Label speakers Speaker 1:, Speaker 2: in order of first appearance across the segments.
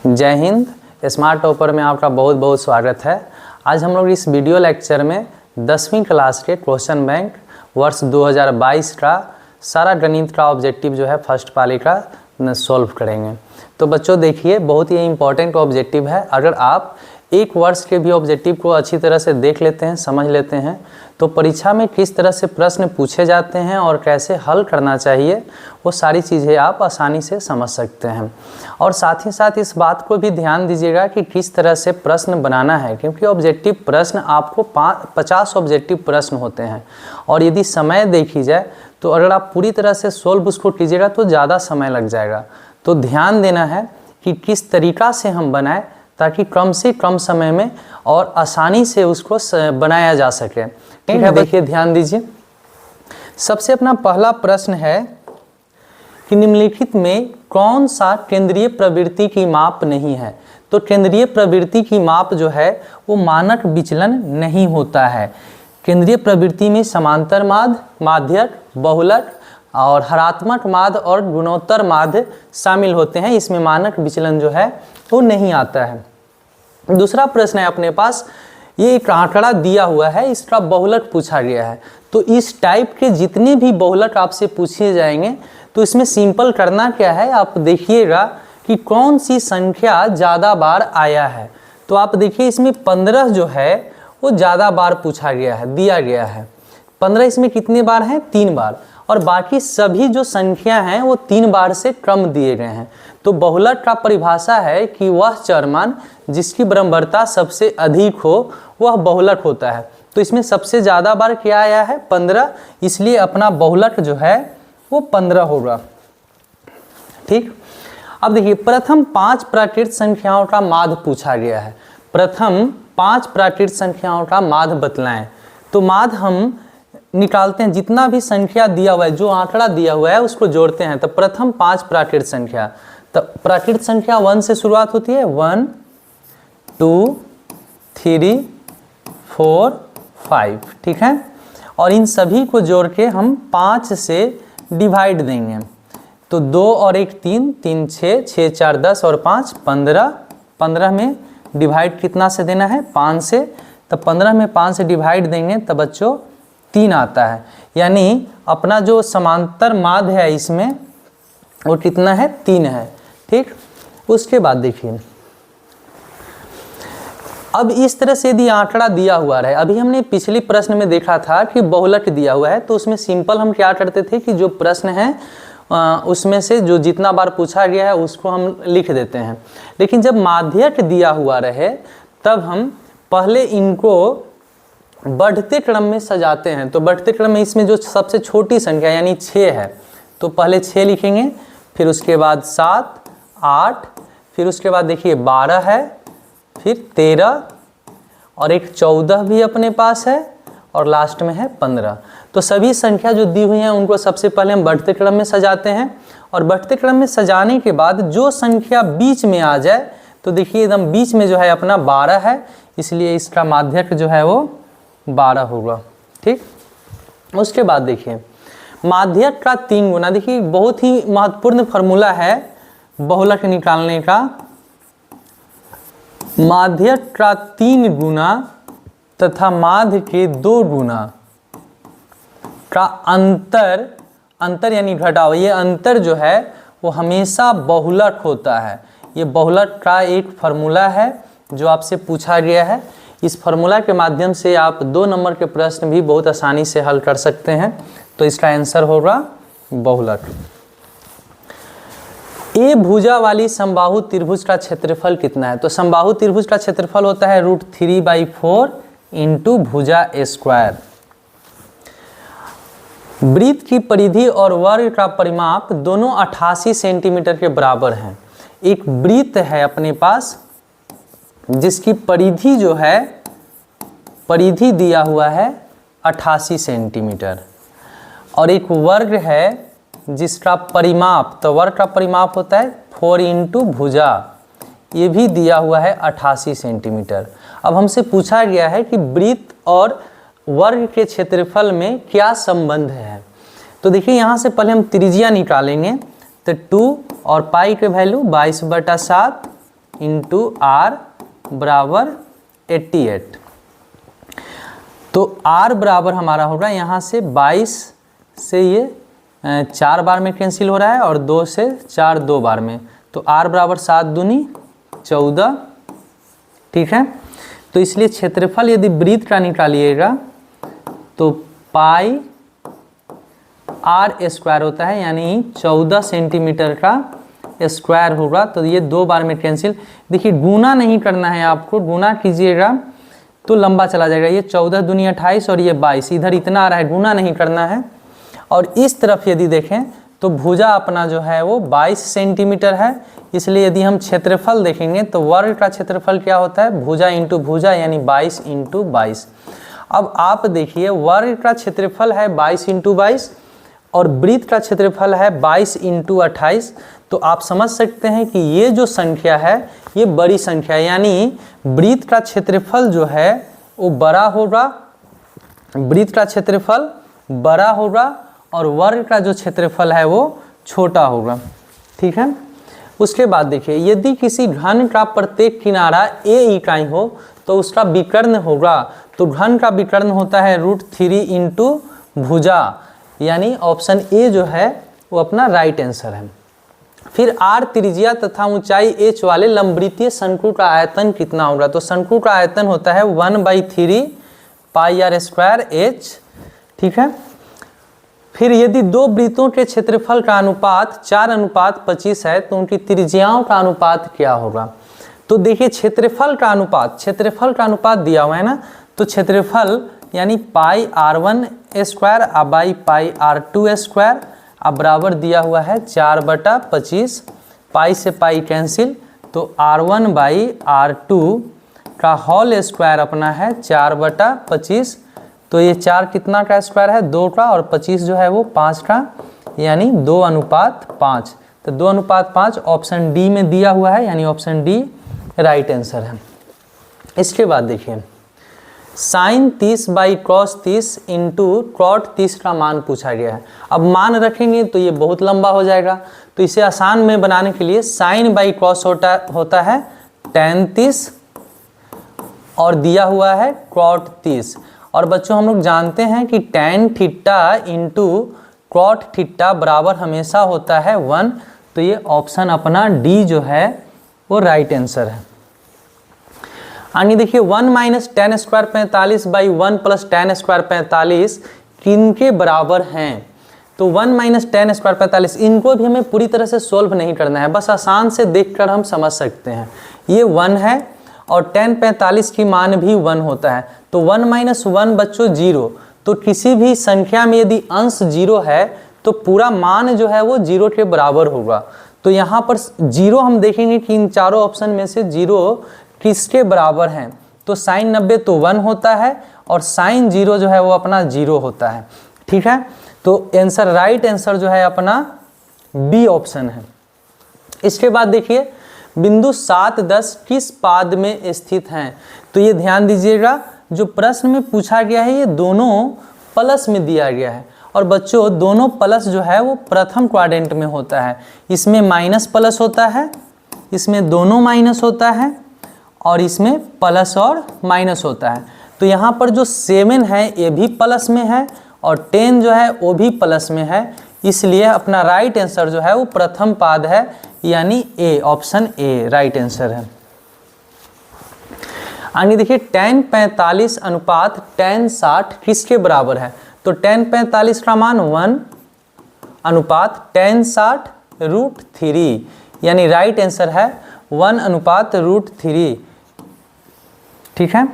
Speaker 1: जय Hind. Smart topper में आपका बहुत बहुत स्वागत है। आज हम लोग इस वीडियो लेक्चर में 10वीं क्लास के क्वेश्चन बैंक वर्ष 2022 का सारा गणित का ऑब्जेक्टिव जो है फर्स्ट पाली का सॉल्व करेंगे। तो बच्चों देखिए, बहुत ही इंपॉर्टेंट ऑब्जेक्टिव है। अगर आप एक वर्ष के भी ऑब्जेक्टिव को अच्छी तरह से देख लेते हैं, समझ लेते हैं, तो परीक्षा में किस तरह से प्रश्न पूछे जाते हैं और कैसे हल करना चाहिए, वो सारी चीज़ें आप आसानी से समझ सकते हैं। और साथ ही साथ इस बात को भी ध्यान दीजिएगा कि किस तरह से प्रश्न बनाना है, क्योंकि ऑब्जेक्टिव प्रश्न आपको 50 ऑब्जेक्टिव प्रश्न होते हैं और यदि समय देखी जाए तो अगर आप पूरी तरह से सोल्व उसको कीजिएगा तो ज़्यादा समय लग जाएगा। तो ध्यान देना है कि किस तरीका से हम बनाएं ताकि कम से कम समय में और आसानी से उसको बनाया जा सके। ठीक है, देखिए ध्यान दीजिए। सबसे अपना पहला प्रश्न है कि निम्नलिखित में कौन सा केंद्रीय प्रवृत्ति की माप नहीं है। तो केंद्रीय प्रवृत्ति की माप जो है वो मानक विचलन नहीं होता है। केंद्रीय प्रवृत्ति में समांतर माध्य, माध्यक, बहुलक और हरात्मक माध्य और गुणोत्तर माध्य शामिल होते हैं। इसमें मानक विचलन जो है वो नहीं आता है। दूसरा प्रश्न है अपने पास, ये एक आंकड़ा दिया हुआ है, इसका बहुलक पूछा गया है। तो इस टाइप के जितने भी बहुलक आपसे पूछे जाएंगे तो इसमें सिंपल करना क्या है, आप देखिएगा कि कौन सी संख्या ज़्यादा बार आया है। तो आप देखिए इसमें 15 जो है वो ज़्यादा बार पूछा गया है, दिया गया है। 15 इसमें कितने बार हैं? 3 बार। और बाकी सभी जो संख्या हैं वो 3 बार से कम दिए गए हैं। तो बहुलक का परिभाषा है कि वह चरमान जिसकी बराबरता सबसे अधिक हो वह बहुलक होता है। तो इसमें सबसे ज़्यादा बार क्या आया है? 15, इसलिए अपना बहुलक जो है वो 15 होगा। ठीक, अब देखिए प्रथम 5 प्राकृत संख्याओं का माध्य पूछा गया है। प्रथम 5 प्राकृत संख्याओं का माध्य बतलाएं। तो माध्य हम निकालते हैं, जितना भी संख्या दिया हुआ है, जो आंकड़ा दिया हुआ है उसको जोड़ते हैं। तो प्रथम 5 प्राकृत संख्या, तो प्राकृत संख्या 1 से शुरुआत होती है। 1 2 3 4 5, ठीक है। और इन सभी को जोड़ के हम 5 से डिवाइड देंगे। तो 2 और 1 3, 3 6, 6 4 10 और 5 15। 15 में डिवाइड कितना से देना है? 5 से। तो 15 में 5 से डिवाइड देंगे तब बच्चों 3 आता है। यानी अपना जो समांतर माध्य है इसमें वो कितना है? 3 है। ठीक, उसके बाद देखिए, अब इस तरह से यदि आंकड़ा दिया हुआ रहे, अभी हमने पिछले प्रश्न में देखा था कि बहुलक दिया हुआ है, तो उसमें सिंपल हम क्या करते थे कि जो प्रश्न है उसमें से जो जितना बार पूछा गया है उसको हम लिख देते हैं। लेकिन जब माध्यक दिया हुआ रहे तब हम पहले इनको बढ़ते क्रम में सजाते हैं। तो बढ़ते क्रम में इसमें जो सबसे छोटी संख्या यानी 6 है, तो पहले 6 लिखेंगे, फिर उसके बाद 7 8, फिर उसके बाद देखिए 12 है, फिर 13 और एक 14 भी अपने पास है और लास्ट में है 15। तो सभी संख्या जो दी हुई हैं उनको सबसे पहले हम बढ़ते क्रम में सजाते हैं। और बढ़ते क्रम में सजाने के बाद जो संख्या बीच में आ जाए, तो देखिए एकदम बीच में जो है अपना 12 है, इसलिए इसका माध्यक जो है वो 12 होगा। ठीक, उसके बाद देखिए माध्यक का 3 गुना। देखिए बहुत ही महत्वपूर्ण फार्मूला है बहुलक निकालने का। माध्यक का 3 गुना तथा माध्य के 2 गुना का अंतर यानी घटाव, ये अंतर जो है वो हमेशा बहुलक होता है। ये बहुलक का एक फार्मूला है जो आपसे पूछा गया है। इस फार्मूला के माध्यम से आप 2 नंबर के प्रश्न भी बहुत आसानी से हल कर सकते हैं। तो इसका आंसर होगा बहुलक। ए भुजा वाली समबाहु त्रिभुज का क्षेत्रफल कितना है? तो समबाहु त्रिभुज का क्षेत्रफल होता है √3/4 इंटू भुजा स्क्वायर। वृत्त की परिधि और वर्ग का परिमाप दोनों 88 सेंटीमीटर के बराबर हैं। एक वृत्त है अपने पास जिसकी परिधि जो है, परिधि दिया हुआ है 88 सेंटीमीटर, और एक वर्ग है जिसका परिमाप, तो वर्ग का परिमाप होता है 4 इंटू भुजा, ये भी दिया हुआ है 88 सेंटीमीटर। अब हमसे पूछा गया है कि वृत्त और वर्ग के क्षेत्रफल में क्या संबंध है। तो देखिए यहाँ से पहले हम त्रिज्या निकालेंगे। तो 2 और पाई के वैल्यू 22/7 इंटू आर बराबर 88। तो आर बराबर हमारा होगा यहाँ से 22 से ये 4 बार में कैंसिल हो रहा है और 2 से 4 2 बार में, तो आर बराबर 7 दूनी 14। ठीक है, तो इसलिए क्षेत्रफल यदि वृत्त का निकालिएगा तो पाई आर स्क्वायर होता है, यानी 14 सेंटीमीटर का स्क्वायर होगा। तो ये 2 बार में कैंसिल। देखिए गुना नहीं करना है आपको, गुना कीजिएगा तो लंबा चला जाएगा। ये 14 दूनी 28 और ये 22, इधर इतना आ रहा है, गुना नहीं करना है। और इस तरफ यदि देखें तो भुजा अपना जो है वो 22 सेंटीमीटर है, इसलिए यदि हम क्षेत्रफल देखेंगे तो वर्ग का क्षेत्रफल क्या होता है, भुजा इंटू भुजा, यानी 22 इंटू 22। अब आप देखिए वर्ग का क्षेत्रफल है 22 इंटू 22 और वृत्त का क्षेत्रफल है 22 इंटू 28। तो आप समझ सकते हैं कि ये जो संख्या है ये बड़ी संख्या है, यानी वृत्त का क्षेत्रफल जो है वो बड़ा होगा, वृत्त का क्षेत्रफल बड़ा होगा और वर्ग का जो क्षेत्रफल है वो छोटा होगा। ठीक है, उसके बाद देखिए यदि किसी घन का प्रत्येक किनारा a इकाई हो तो उसका विकर्ण होगा। तो घन का विकर्ण होता है √3 इंटू भुजा, यानी ऑप्शन ए जो है वो अपना राइट आंसर है। फिर r त्रिज्या तथा ऊंचाई h वाले लंबवृत्तीय शंकु का आयतन कितना होगा। तो शंकु का आयतन होता है 1/3 पाई r स्क्वायर h। ठीक है, फिर यदि दो वृत्तों के क्षेत्रफल का अनुपात 4:25 है तो उनकी त्रिज्याओं का अनुपात क्या होगा। तो देखिए क्षेत्रफल का अनुपात दिया हुआ है ना, तो क्षेत्रफल यानी पाई r1 square by pi r2 square अब बराबर दिया हुआ है 4/25, पाई से पाई कैंसिल, तो r1 बाई r2 का होल स्क्वायर अपना है 4/25। तो ये 4 कितना का स्क्वायर है, 2 का, और 25 जो है वो 5 का, यानी 2:5। तो 2:5 ऑप्शन डी में दिया हुआ है, यानी ऑप्शन डी राइट आंसर है। इसके बाद देखिए sine 30 by cos 30 into cot 30 का मान पूछा गया है। अब मान रखेंगे तो ये बहुत लंबा हो जाएगा, तो इसे आसान में बनाने के लिए साइन बाई कॉस होता है tan 30 और दिया हुआ है कॉट 30। और बच्चों हम लोग जानते हैं कि tan theta into cot theta बराबर हमेशा होता है 1। तो ये ऑप्शन अपना डी जो है वो राइट आंसर है। आगे देखिए 1 minus tan square 45 by 1 plus tan square 45 किनके बराबर हैं। तो 1 माइनस tan स्क्वायर 45 इनको भी हमें पूरी तरह से सोल्व नहीं करना है, बस आसान से देखकर हम समझ सकते हैं। ये 1 है और tan 45 की मान भी 1 होता है, तो 1 माइनस 1 बच्चों 0। तो किसी भी संख्या में यदि अंश 0 है तो पूरा मान जो है वो 0 के बराबर होगा। तो यहाँ पर 0 हम देखेंगे कि इन चारों ऑप्शन में से 0 किसके बराबर हैं। तो साइन 90 तो 1 होता है और साइन 0 जो है वो अपना 0 होता है। ठीक है, तो आंसर राइट आंसर जो है अपना बी ऑप्शन है। इसके बाद देखिए बिंदु 7 10 किस पाद में स्थित हैं। तो ये ध्यान दीजिएगा, जो प्रश्न में पूछा गया है ये दोनों प्लस में दिया गया है, और बच्चों दोनों प्लस जो है वो प्रथम क्वाड्रेंट में होता है। इसमें माइनस प्लस होता है, इसमें दोनों माइनस होता है, और इसमें प्लस और माइनस होता है। तो यहाँ पर जो 7 है ये भी प्लस में है और 10 जो है वो भी प्लस में है, इसलिए अपना राइट आंसर जो है वो प्रथम पाद है, यानी ए, ऑप्शन ए राइट आंसर है। आगे देखिए tan 45 अनुपात tan 60 किसके बराबर है। तो tan 45 का मान 1 अनुपात tan 60 √3, यानी राइट आंसर है 1 अनुपात √3। ठीक है,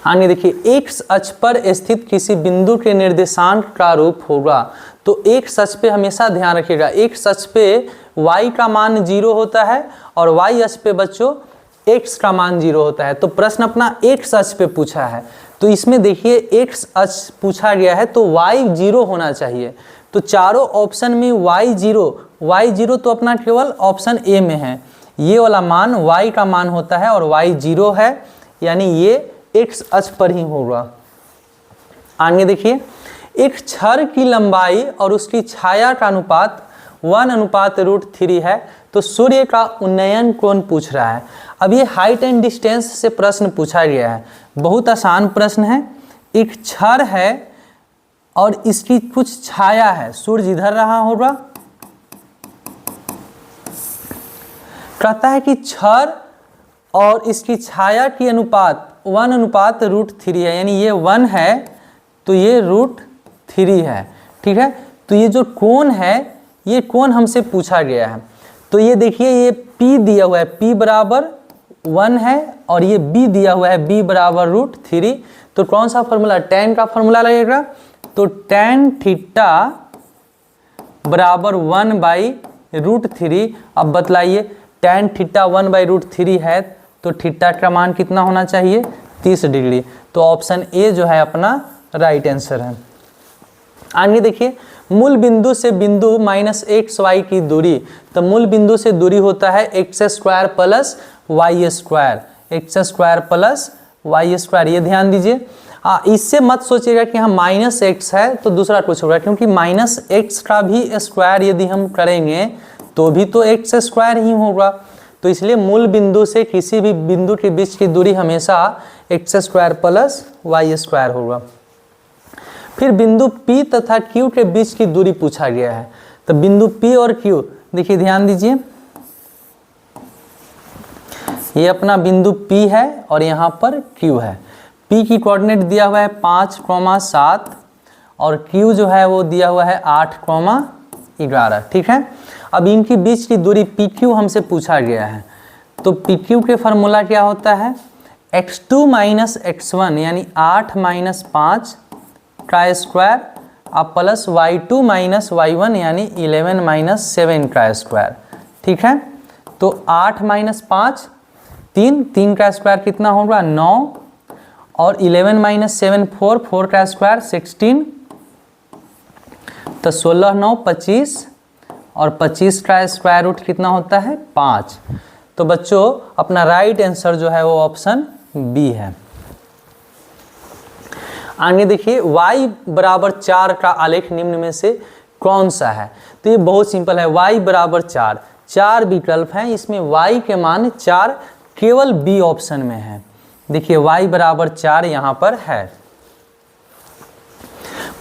Speaker 1: आगे देखिए एक्स अक्ष पर स्थित किसी बिंदु के निर्देशांक का रूप होगा। तो एक्स अक्ष पे हमेशा ध्यान रखिएगा, एक्स अक्ष पे y का मान 0 होता है और y अक्ष पे बच्चों x का मान 0 होता है। तो प्रश्न अपना x अक्ष पे पूछा है, तो इसमें देखिए x अक्ष पूछा गया है तो y 0 होना चाहिए। तो चारों ऑप्शन में y 0 तो अपना केवल ऑप्शन ए में है, ये वाला मान y का मान होता है और y 0 है, यानी ये x अक्ष पर ही होगा। आगे देखिए एक छड़ की लंबाई और उसकी छाया का अनुपात 1 अनुपात √3 है। तो सूर्य का उन्नयन कोण पूछ रहा है। अब ये हाइट एंड डिस्टेंस से प्रश्न पूछा गया है, बहुत आसान प्रश्न है। एक छड़ है और इसकी कुछ छाया है, सूर्य इधर रहा होगा, कहता है कि छड़ और इसकी छाया की अनुपात 1/√3 है, यानी ये 1 है तो ये √3 है, ठीक है। तो ये जो कोण है ये कोण हमसे पूछा गया है। तो ये देखिए ये P दिया हुआ है, P बराबर 1 है और ये B दिया हुआ है, B बराबर √3। तो कौन सा फॉर्मूला, tan का फॉर्मूला लगेगा। तो tan थीटा बराबर 1/√3। अब बतलाइए tan थीटा 1/√3 है तो थीटा का मान कितना होना चाहिए, 30 डिग्री। तो ऑप्शन ए जो है अपना राइट आंसर है। आगे देखिए, मूल बिंदु से बिंदु -xy की दूरी। तो मूल बिंदु से दूरी होता है x² + y², x² + y²। ये ध्यान दीजिए, इससे मत सोचिएगा कि हाँ -x है तो दूसरा कुछ होगा, क्योंकि -x का भी स्क्वायर यदि हम करेंगे तो भी तो x² ही होगा। तो इसलिए मूल बिंदु से किसी भी बिंदु के बीच की दूरी हमेशा x² + y² होगा। फिर बिंदु P तथा Q के बीच की दूरी पूछा गया है। तो बिंदु P और Q, देखिए ध्यान दीजिए, ये अपना बिंदु P है और यहाँ पर Q है। P की कोऑर्डिनेट दिया हुआ है 5,7 और Q जो है वो दिया हुआ है 8,11, ठीक है। अब इनकी बीच की दूरी PQ हमसे पूछा गया है। तो PQ के फार्मूला क्या होता है, x2 - x1 यानी 8 - 5 का स्क्वायर अब प्लस y2 - y1 यानी 11 - 7 का स्क्वायर, ठीक है। तो 8 - 5 3 का स्क्वायर कितना होगा 9 और 11 - 7 4 का स्क्वायर 16। तो 16 9 25 और 25 का स्क्वायर रूट कितना होता है 5। तो बच्चों अपना राइट आंसर जो है वो ऑप्शन बी है। आगे देखिए, y बराबर 4 का आलेख निम्न में से कौन सा है। तो ये बहुत सिंपल है, y बराबर 4 विकल्प हैं, इसमें y के मान 4 केवल बी ऑप्शन में है। देखिए y बराबर 4 यहाँ पर है।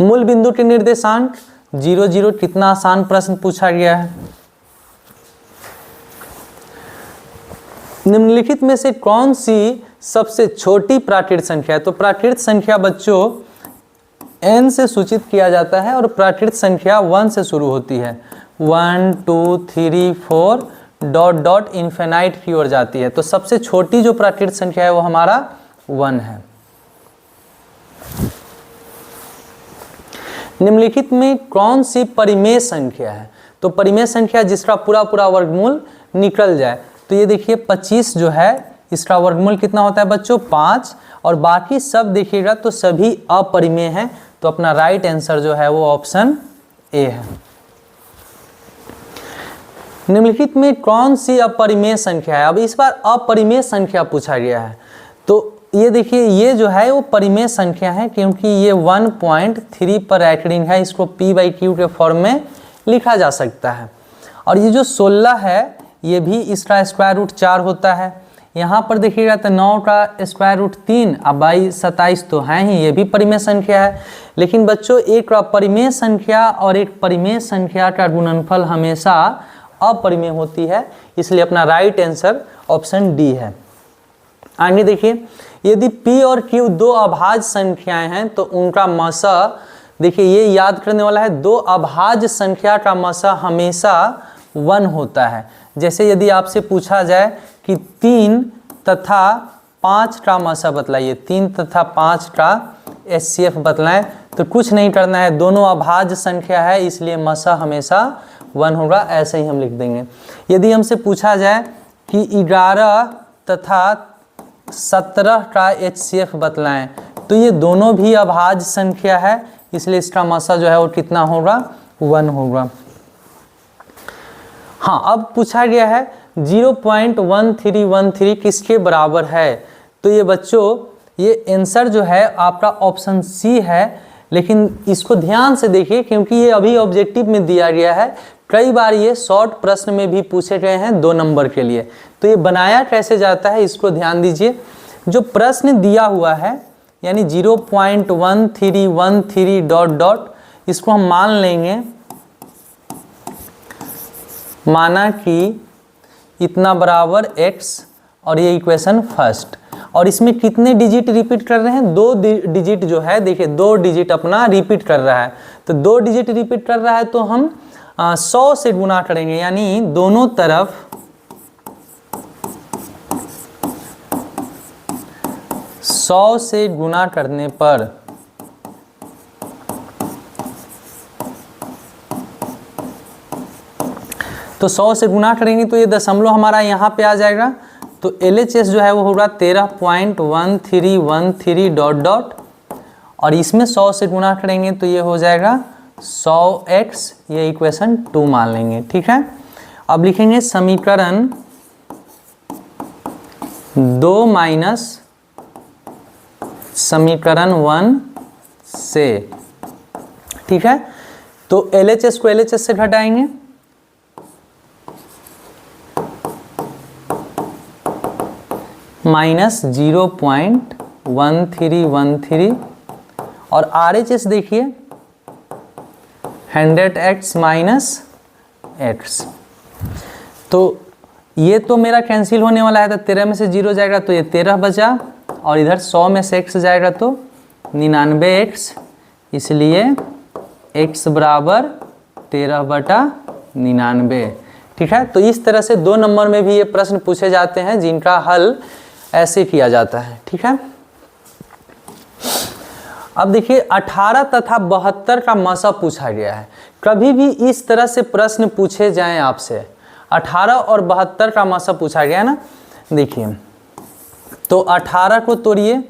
Speaker 1: मूल बिंदु के निर्देशांक 0 0, कितना आसान प्रश्न पूछा गया है। निम्नलिखित में से कौन सी सबसे छोटी प्राकृत संख्या है। तो प्राकृत संख्या बच्चों n से सूचित किया जाता है और प्राकृत संख्या 1 से शुरू होती है, 1 2 3 4 ... इन्फिनाइट की ओर जाती है। तो सबसे छोटी जो प्राकृत संख्या है वो हमारा 1 है। निम्नलिखित में कौन सी परिमेय संख्या है। तो परिमेय संख्या जिसका पूरा वर्गमूल निकल जाए। तो ये देखिए 25 जो है इसका वर्गमूल कितना होता है बच्चों 5, और बाकी सब देखिएगा तो सभी अपरिमेय हैं। तो अपना राइट आंसर जो है वो ऑप्शन ए है। निम्नलिखित में कौन सी अपरिमेय संख्या है। अब इस बार अपरिमेय संख्या पूछा गया है। तो ये देखिए ये जो है वो परिमेय संख्या है, क्योंकि ये 1.3 पर रैंकिंग है, इसको P/Q के फॉर्म में लिखा जा सकता है। और ये जो 16 है ये भी इसका स्क्वायर रूट 4 होता है। यहाँ पर देखिएगा तो 9 का स्क्वायर रूट 3 अब 27 तो है ही, ये भी परिमेय संख्या है। लेकिन बच्चों एक अपरिमेय संख्या और एक परिमेय संख्या का गुणनफल हमेशा अपरिमेय होती है, इसलिए अपना राइट आंसर ऑप्शन डी है। आगे देखिए, यदि P और Q दो अभाज्य संख्याएं हैं तो उनका मसा, देखिए ये याद करने वाला है, दो अभाज्य संख्या का मसा हमेशा 1 होता है। जैसे यदि आपसे पूछा जाए कि 3 तथा 5 का मसा बतलाइए, 3 तथा 5 का HCF बतलाएं, तो कुछ नहीं करना है, दोनों अभाज्य संख्या है इसलिए मसा हमेशा 1 होगा, ऐसे ही हम लिख देंगे। यदि हमसे पूछा जाए कि 11 तथा 17 का HCF बतलाएं, तो ये दोनों भी अभाज्य संख्या है, इसलिए इसका मसा जो है वो कितना होगा 1 होगा। हाँ, अब पूछा गया है 0.1313 किसके बराबर है। तो ये बच्चों ये आंसर जो है आपका ऑप्शन सी है, लेकिन इसको ध्यान से देखिए क्योंकि ये अभी ऑब्जेक्टिव में दिया गया है कई बार ये शॉर्ट प्रश्न में भी पूछे गए हैं 2 नंबर के लिए। तो ये बनाया कैसे जाता है इसको ध्यान दीजिए। जो प्रश्न दिया हुआ है यानी 0.1313 डॉट डॉट, इसको हम मान लेंगे, माना कि इतना बराबर x और ये इक्वेशन फर्स्ट। और इसमें कितने डिजिट रिपीट कर रहे हैं? 2 डिजिट जो है, देखिए 2 डिजिट अपना रिपीट कर रहा है। तो 2 डिजिट रिपीट कर रहा है तो हम 100 से गुना करेंगे, यानी दोनों तरफ 100 से गुना करने पर तो 100 से गुना करेंगे तो ये दशमलव हमारा यहाँ पे आ जाएगा। तो LHS जो है वो होगा 13.1313 डॉट डॉट, और इसमें 100 से गुना करेंगे तो ये हो जाएगा 100x, ये इक्वेशन 2 मान लेंगे। ठीक है, अब लिखेंगे समीकरण 2 माइनस समीकरण 1 से। ठीक है, तो LHS को LHS से घटाएंगे, माइनस 0.1313, और RHS देखिए 100x माइनस x। तो ये तो मेरा कैंसिल होने वाला है, तो 13 में से 0 जाएगा तो ये 13 बचा, और इधर 100 में से x जाएगा तो 99x, इसलिए x बराबर 13/99। ठीक है, तो इस तरह से 2 नंबर में भी ये प्रश्न पूछे जाते हैं जिनका हल ऐसे किया जाता है। ठीक है, अब देखिए 18 तथा 72 का मसा पूछा गया है। कभी भी इस तरह से प्रश्न पूछे जाएं आपसे, 18 और 72 का मसा पूछा गया है ना, देखिए तो 18 को तोड़िए,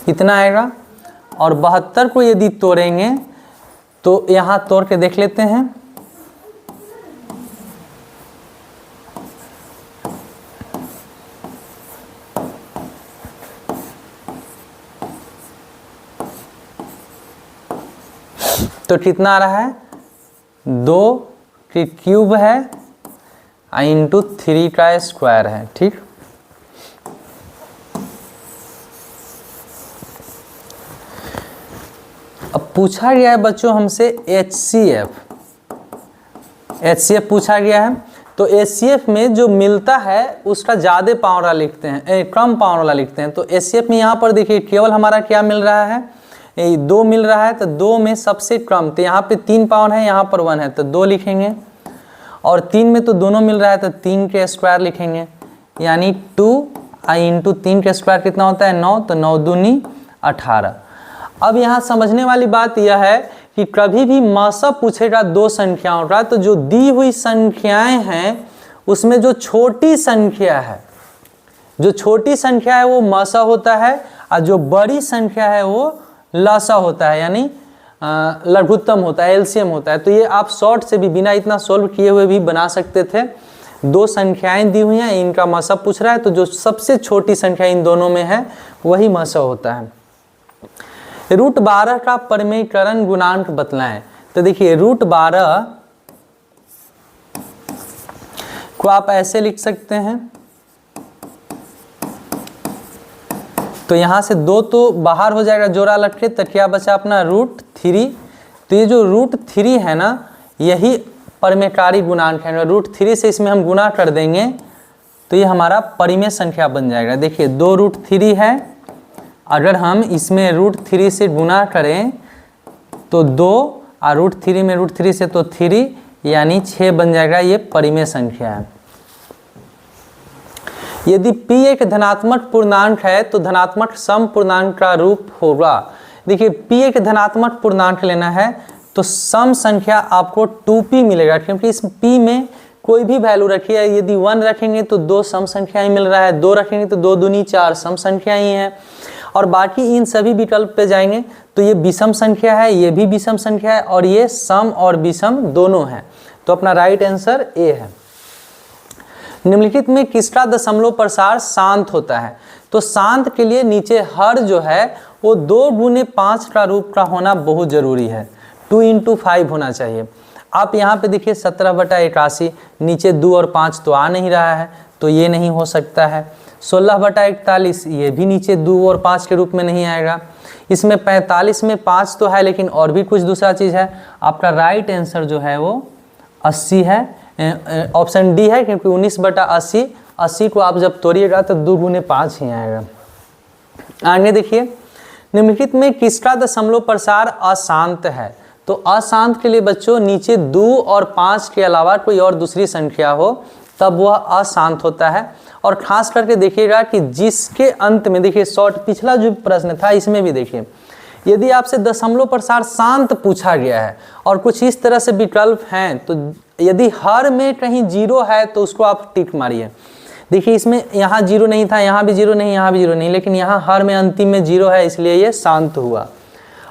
Speaker 1: इतना आएगा, और 72 को यदि तोड़ेंगे तो यहाँ तोड़ के देख लेते हैं। तो कितना आ रहा है? 2 की क्यूब है इंटू 3 का स्क्वायर है। ठीक, अब पूछा गया है बच्चों हमसे HCF पूछा गया है। तो HCF में जो मिलता है उसका ज़्यादा पावर वाला लिखते हैं, कम पावर वाला लिखते हैं। तो HCF में यहाँ पर देखिए केवल हमारा क्या मिल रहा है? 2 मिल रहा है, तो 2 में सबसे कम, तो यहाँ पे 3 पावर है, यहाँ पर 1 है, तो 2 लिखेंगे। और 3 में तो दोनों मिल रहा है, तो 3 के स्क्वायर लिखेंगे, यानी 2 इंटू 3 के स्क्वायर कितना होता है? 9, तो 9 दूनी 18। अब यहाँ समझने वाली बात यह है कि कभी भी मसा पूछेगा 2 संख्याओं का, तो जो दी हुई संख्याएं हैं उसमें जो छोटी संख्या है, वो मसा होता है, और जो बड़ी संख्या है वो लसा होता है, यानी लघुत्तम होता है, एलसीएम होता है। तो ये आप शॉर्ट से भी बिना इतना सोल्व किए हुए भी बना सकते थे। 2 संख्याएं दी हुई हैं, इनका मसा पूछ रहा है, तो जो सबसे छोटी संख्या इन दोनों में है वही मसा होता है। √12 का परिमेयकरण गुणांक बतलाएं। तो देखिए √12 को आप ऐसे लिख सकते हैं, तो यहाँ से 2 तो बाहर हो जाएगा जोड़ा लट के, तो क्या बचा अपना √3। तो ये जो √3 है ना, यही परिमेयकारी गुणांक है। √3 से इसमें हम गुना कर देंगे तो ये हमारा परिमेय संख्या बन जाएगा। देखिए 2 √3 है, अगर हम इसमें √3 से गुना करें तो 2, और √3 में √3 से तो 3, यानी 6 बन जाएगा। ये परिमेय संख्या है। यदि p एक धनात्मक पूर्णांक है तो धनात्मक सम पूर्णांक का रूप होगा। देखिए p एक धनात्मक पूर्णांक लेना है तो सम संख्या आपको 2p मिलेगा, क्योंकि इस p में कोई भी वैल्यू रखिए। यदि 1 रखेंगे तो 2 सम संख्याएं मिल रहा है, 2 रखेंगे तो 2 दूनी 4 सम संख्याएं ही हैं, और बाकी इन सभी विकल्प पे जाएंगे तो ये विषम संख्या है, ये भी विषम संख्या है, और ये सम और विषम दोनों हैं। तो अपना राइट आंसर ए है। निम्नलिखित में किसका दशमलव प्रसार शांत होता है? तो शांत के लिए नीचे हर जो है वो 2 गुने 5 का रूप का होना बहुत ज़रूरी है। 2 into 5 होना चाहिए। आप यहाँ पे देखिए 17/81, नीचे 2 और 5 तो आ नहीं रहा है, तो ये नहीं हो सकता है। 16/41, ये भी नीचे 2 और 5 के रूप में नहीं आएगा। इसमें 45 में 5 तो है, लेकिन और भी कुछ दूसरा चीज़ है। आपका राइट आंसर जो है वो 80 है, ऑप्शन डी है, क्योंकि 19/80, 80 को आप जब तोड़िएगा तो 2 गुने 5 ही आएगा। आगे देखिए, निम्नलिखित में किसका दशमलव प्रसार अशांत है? तो अशांत के लिए बच्चों नीचे 2 और 5 के अलावा कोई और दूसरी संख्या हो तब वह अशांत होता है। और खास करके देखिएगा कि जिसके अंत में, देखिए शॉर्ट पिछला जो प्रश्न था इसमें भी देखिए, यदि आपसे दशमलव प्रसार शांत पूछा गया है और कुछ इस तरह से विकल्प हैं, तो यदि हर में कहीं 0 है तो उसको आप टिक मारिए। देखिए इसमें यहाँ 0 नहीं था, यहाँ भी 0 नहीं, यहाँ भी 0 नहीं, लेकिन यहाँ हर में अंतिम में 0 है, इसलिए ये शांत हुआ।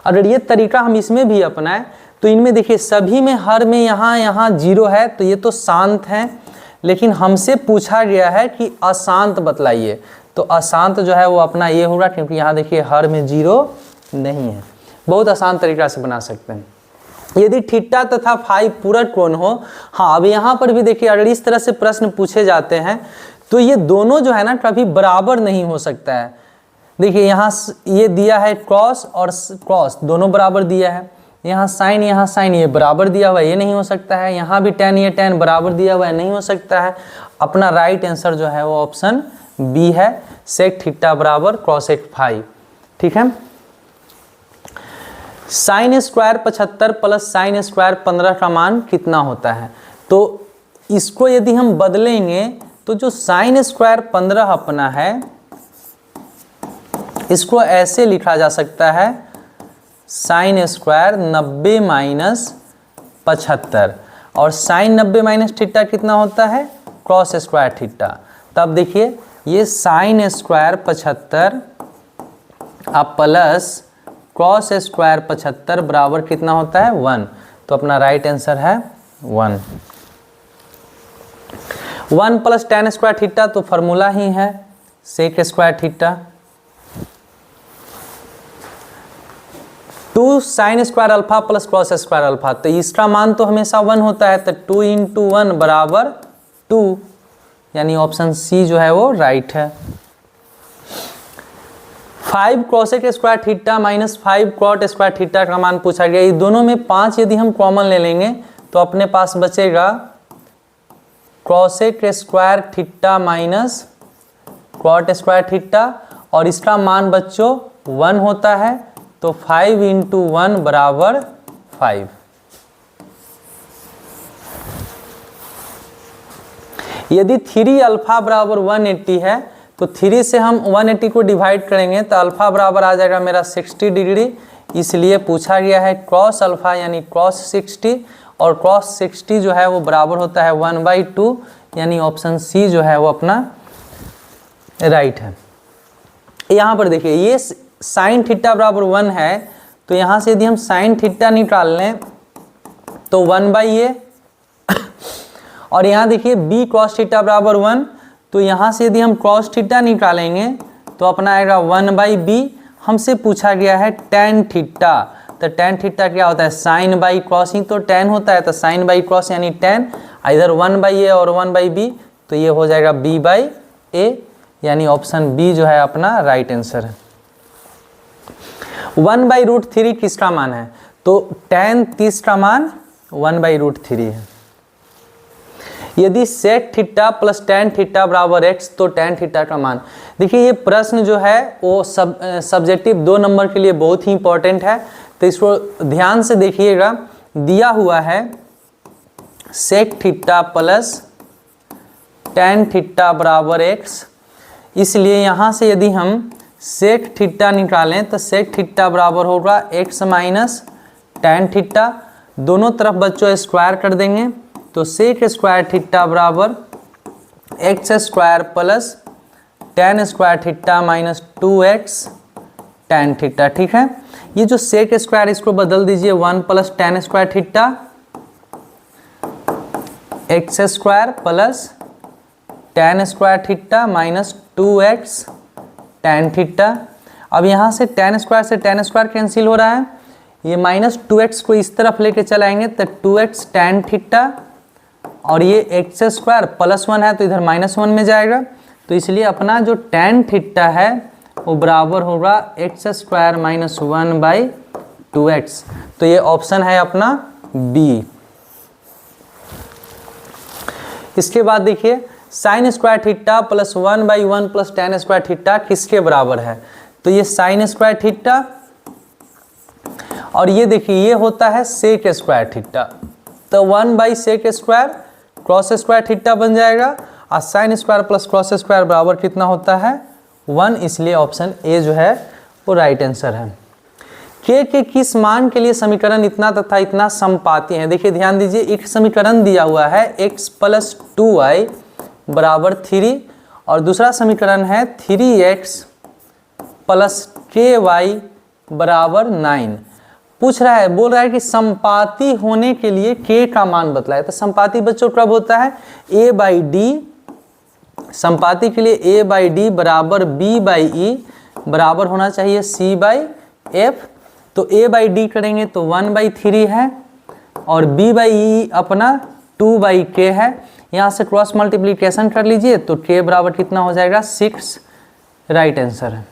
Speaker 1: अगर ये तरीका हम इसमें भी अपनाएं तो इनमें देखिए सभी में हर में यहाँ 0 है, तो ये तो शांत हैं, लेकिन हमसे पूछा गया है कि अशांत बतलाइए, तो अशांत जो है वो अपना ये होगा, क्योंकि यहाँ देखिए हर में 0 नहीं है। बहुत आसान तरीका से बना सकते हैं। यदि थीटा तथा फाई पूरक कोण हो, हाँ अब यहाँ पर भी देखिए अगर इस तरह से प्रश्न पूछे जाते हैं तो ये दोनों जो है ना कभी बराबर नहीं हो सकता है। देखिए यहाँ ये दिया है क्रॉस और क्रॉस दोनों बराबर दिया है, यहाँ साइन ये बराबर दिया हुआ है, ये नहीं हो सकता है। यहाँ भी tan ये tan बराबर दिया हुआ है, नहीं हो सकता है। अपना राइट आंसर जो है वो ऑप्शन बी है, सेक थीटा बराबर क्रॉसेक फाई। ठीक है। Sine square 75 plus sine square 15 का मान कितना होता है? तो इसको यदि हम बदलेंगे तो जो साइन स्क्वायर 15 अपना है इसको ऐसे लिखा जा सकता है, साइन स्क्वायर 90 माइनस 75, और साइन 90 माइनस थीटा कितना होता है? Cross square theta. तब देखिए ये साइन स्क्वायर 75 अब प्लस क्रॉस स्क्वायर 75 बराबर कितना होता है? 1। तो अपना राइट आंसर है 1। 1 प्लस tan स्क्वायर थीटा तो फॉर्मूला ही है sec square theta. 2 sine square alpha plus cos square alpha, तो इसका मान तो हमेशा 1 होता है, तो 2 into 1 बराबर 2, यानी ऑप्शन सी जो है वो राइट है। 5 cosec square theta minus 5 cot square theta का मान पूछा गया। ये दोनों में 5 यदि हम कॉमन ले लेंगे तो अपने पास बचेगा cosec square theta minus cot square theta, और इसका मान बच्चों 1 होता है, तो 5 into 1 बराबर 5। यदि 3 अल्फा बराबर 180 है तो 3 से हम 180 को डिवाइड करेंगे तो अल्फा बराबर आ जाएगा मेरा 60 डिग्री, इसलिए पूछा गया है क्रॉस अल्फा यानी क्रॉस 60, और क्रॉस 60 जो है वो बराबर होता है 1/2, यानी ऑप्शन सी जो है वो अपना राइट है। यहाँ पर देखिए ये साइन थीटा बराबर 1 है, तो यहाँ से यदि हम साइन थीटा निकाल लें तो 1/a, और यहाँ देखिए b क्रॉस थीटा बराबर 1, तो यहाँ से यदि हम क्रॉस थीटा निकालेंगे तो अपना आएगा 1/b। हमसे पूछा गया है tan थीटा, तो tan थीटा क्या होता है? साइन बाई क्रॉस ही तो tan होता है, तो साइन बाई क्रॉस यानी tan, इधर 1/a और 1/b, तो ये हो जाएगा b/a, यानी ऑप्शन बी जो है अपना राइट आंसर है। 1/√3 किसका मान है? तो tan 30 का मान 1/√3 है। यदि sec theta plus tan theta बराबर x, तो tan थीटा का मान, देखिए ये प्रश्न जो है वो सब्जेक्टिव 2 नंबर के लिए बहुत ही इंपॉर्टेंट है, तो इसको ध्यान से देखिएगा। दिया हुआ है sec theta plus tan theta बराबर x, इसलिए यहाँ से यदि हम सेक थीटा निकालें तो सेक थीटा बराबर होगा x माइनस tan थीटा, दोनों तरफ बच्चों स्क्वायर कर देंगे, तो सेक स्क्वायर थीटा बराबर x square plus tan square theta minus 2x tan theta. ठीक है, ये जो सेक स्क्वायर इसको बदल दीजिए 1 plus tan square theta x square plus tan square theta minus 2x tan theta. अब यहाँ से tan स्क्वायर कैंसिल हो रहा है, ये -2x को इस तरफ लेके चलाएंगे तो 2x tan थीटा, और ये x स्क्वायर +1 है तो इधर -1 में जाएगा, तो इसलिए अपना जो tan थीटा है वो बराबर होगा x स्क्वायर -1/2x। तो ये ऑप्शन है अपना बी। इसके बाद देखिए sin square theta +1/1 + tan square theta किसके बराबर है, तो ये sin स्क्वायर थीटा, और ये देखिए ये होता है sec स्क्वायर थीटा, तो 1/sec square cross square theta बन जाएगा, और sin स्क्वायर + क्रॉस स्क्वायर बराबर कितना होता है 1, इसलिए ऑप्शन ए जो है वो राइट आंसर है। के किस मान के लिए समीकरण इतना तथा इतना समपाती है। देखिए ध्यान दीजिए, एक समीकरण दिया हुआ है x + 2y = 3, और दूसरा समीकरण है 3x + ky = 9। पूछ रहा है, बोल रहा है कि समपाती होने के लिए k का मान बतलाए। तो समपाती बच्चों कब होता है, a/d, समपाती के लिए a/d = b/e बराबर होना चाहिए c/f। तो a/d करेंगे तो 1/3 है, और b/e अपना 2/k है। यहाँ से क्रॉस मल्टीप्लीकेशन कर लीजिए तो k बराबर कितना हो जाएगा 6, राइट आंसर है।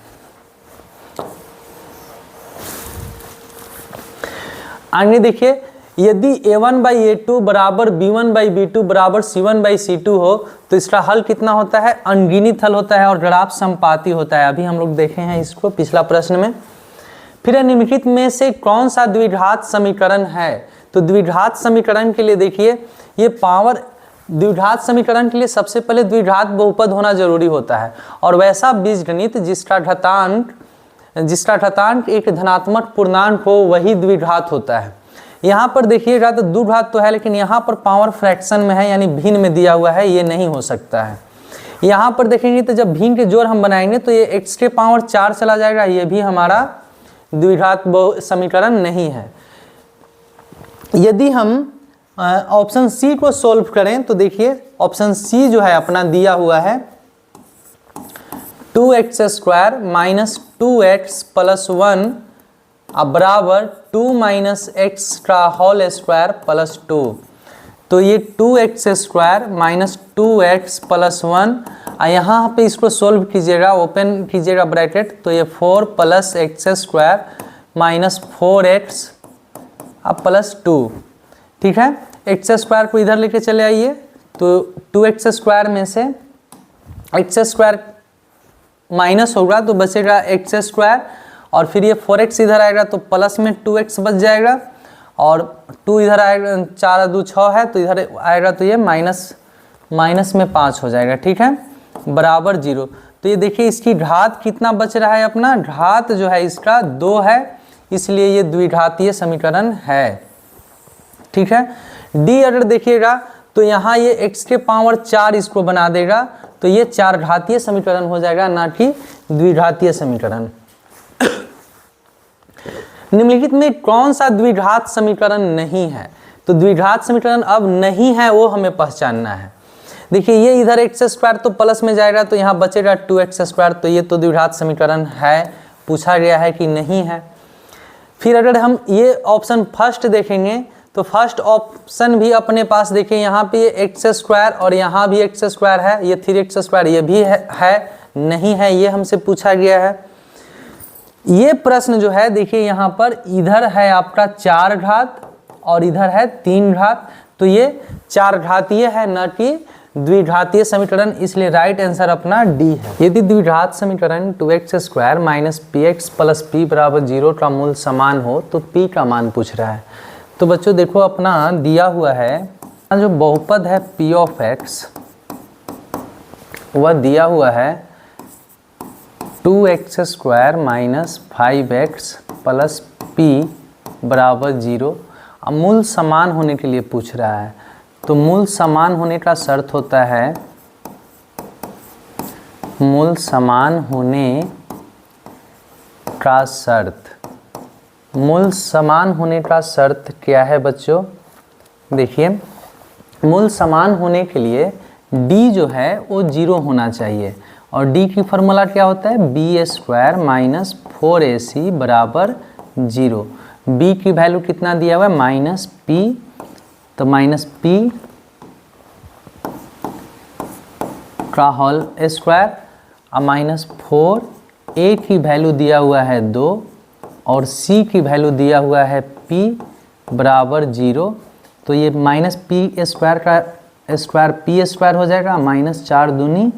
Speaker 1: आगे देखिए, यदि a1/a2 बराबर b1/b2 बराबर c1/c2 हो तो इसका हल कितना होता है, अनगिनत हल होता है, और ग्राफ समपाती होता है। अभी हम लोग देखे हैं इसको पिछला प्रश्न में। फिर निम्नलिखित में से कौन सा द्विघात समीकरण है, तो द्विघात समीकरण के लिए देखिए, ये पावर द्विघात समीकरण के लिए सबसे पहले द्विघात बहुपद होना जरूरी होता है, और वैसा बीजगणित जिसका घातांक एक धनात्मक पूर्णांक हो वही द्विघात होता है। यहाँ पर देखिएगा तो द्विघात तो है, लेकिन यहाँ पर पावर फ्रैक्शन में है, यानी भिन्न में दिया हुआ है, ये नहीं हो सकता है। यहाँ पर देखेंगे तो जब भिन्न के जोड़ हम बनाएंगे तो ये x के पावर 4 चला जाएगा, ये भी हमारा द्विघात समीकरण नहीं है। यदि हम ऑप्शन सी को सोल्व करें तो देखिए ऑप्शन सी जो है अपना दिया हुआ है 2x स्क्वायर - 2x + 1 बराबर 2 - x का होल स्क्वायर + 2। तो ये 2x स्क्वायर - 2x + 1, यहाँ पे इसको सोल्व कीजिएगा, ओपन कीजिएगा ब्रैकेट, तो ये 4 + x स्क्वायर - 4x + 2, ठीक है। x स्क्वायर को इधर लेके चले आइए, तो 2x स्क्वायर में से x स्क्वायर माइनस होगा तो बचेगा x स्क्वायर, और फिर ये 4x इधर आएगा तो प्लस में 2x बच जाएगा, और 2 इधर आएगा, 4 2 6 है तो इधर आएगा तो ये माइनस में 5 हो जाएगा, ठीक है, बराबर 0। तो ये देखिए इसकी घात कितना बच रहा है, अपना घात जो है इसका 2 है, इसलिए ये द्विघातीय समीकरण है, ठीक है। डी अगर देखिएगा तो यहाँ ये x के पावर 4 इसको बना देगा, तो ये 4 घातीय समीकरण हो जाएगा, ना कि द्विघातीय समीकरण। निम्नलिखित में कौन सा द्विघात समीकरण नहीं है, तो द्विघात समीकरण अब नहीं है वो हमें पहचानना है। देखिए ये इधर x स्क्वायर तो प्लस में जाएगा तो यहाँ बचेगा 2x स्क्वायर, तो ये तो द्विघात समीकरण है, पूछा गया है कि नहीं है। फिर अगर हम ये ऑप्शन फर्स्ट देखेंगे तो फर्स्ट ऑप्शन भी अपने पास देखिए, यहाँ पे ये x स्क्वायर और यहाँ भी x स्क्वायर है, ये 3x स्क्वायर ये भी है नहीं है, ये हमसे पूछा गया है। ये प्रश्न जो है देखिए यहाँ पर इधर है आपका 4 घात और इधर है 3 घात, तो ये 4 घातीय है, न कि द्विघातीय समीकरण, इसलिए राइट आंसर अपना डी है। यदि द्विघात समीकरण 2x स्क्वायर - px + p = 0 का मूल समान हो तो p का मान पूछ रहा है। तो बच्चों देखो अपना दिया हुआ है जो बहुपद है p ऑफ x, वह दिया हुआ है 2x स्क्वायर - 5x + p = 0। अब मूल समान होने के लिए पूछ रहा है, तो मूल समान होने का शर्त होता है, मूल समान होने का शर्त, मूल समान होने का शर्त क्या है बच्चों, देखिए मूल समान होने के लिए d जो है वो 0 होना चाहिए, और डी की फार्मूला क्या होता है, बी स्क्वायर माइनस 4ac बराबर 0। बी की वैल्यू कितना दिया हुआ है, माइनस पी, तो माइनस पी का होल स्क्वायर और माइनस 4, ए की वैल्यू दिया हुआ है 2 और सी की वैल्यू दिया हुआ है पी बराबर 0। तो ये माइनस पी स्क्वायर का स्क्वायर पी स्क्वायर हो जाएगा, माइनस 4 दूनी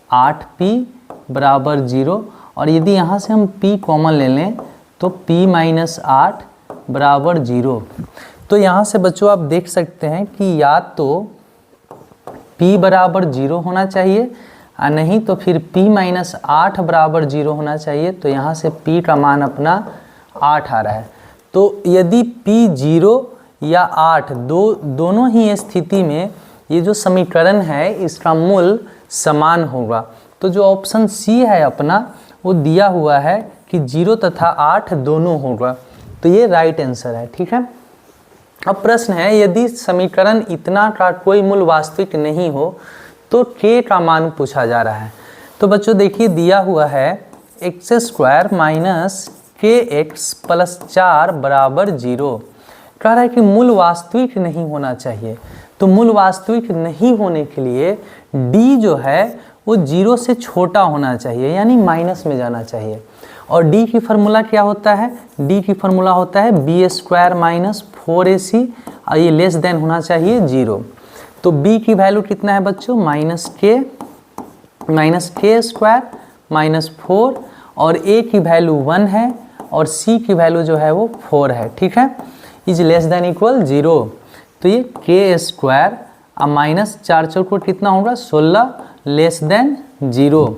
Speaker 1: 8p बराबर 0। और यदि यहाँ से हम p कॉमन ले लें तो p माइनस 8 बराबर 0। तो यहाँ से बच्चों आप देख सकते हैं कि या तो p बराबर 0 होना चाहिए और नहीं तो फिर p माइनस 8 बराबर 0 होना चाहिए। तो यहाँ से p का मान अपना 8 आ रहा है। तो यदि p 0 या 8 दोनों ही स्थिति में ये जो समीकरण है इसका मूल समान होगा। तो जो ऑप्शन सी है अपना वो दिया हुआ है कि 0 तथा 8 दोनों होगा, तो ये राइट आंसर है। ठीक है। अब प्रश्न है यदि समीकरण इतना का कोई मूल वास्तविक नहीं हो तो k का मान पूछा जा रहा है। तो बच्चों देखिए दिया हुआ है एक्स स्क्वायर माइनस के एक्स प्लस 4 बराबर 0। कह रहा है कि मूल वास्तविक नहीं होना चाहिए। तो मूल वास्तविक नहीं होने के लिए d जो है वो 0 से छोटा होना चाहिए, यानी माइनस में जाना चाहिए। और d की फार्मूला क्या होता है, d की फार्मूला होता है बी स्क्वायर माइनस 4ac और ये लेस देन होना चाहिए 0। तो b की वैल्यू कितना है बच्चों, माइनस के स्क्वायर माइनस 4 और a की वैल्यू 1 है और c की वैल्यू जो है वो 4 है। ठीक है, इज लेस देन इक्वल 0। तो ये के स्क्वायर और माइनस 4 चौकोट कितना होगा 16 लेस देन 0।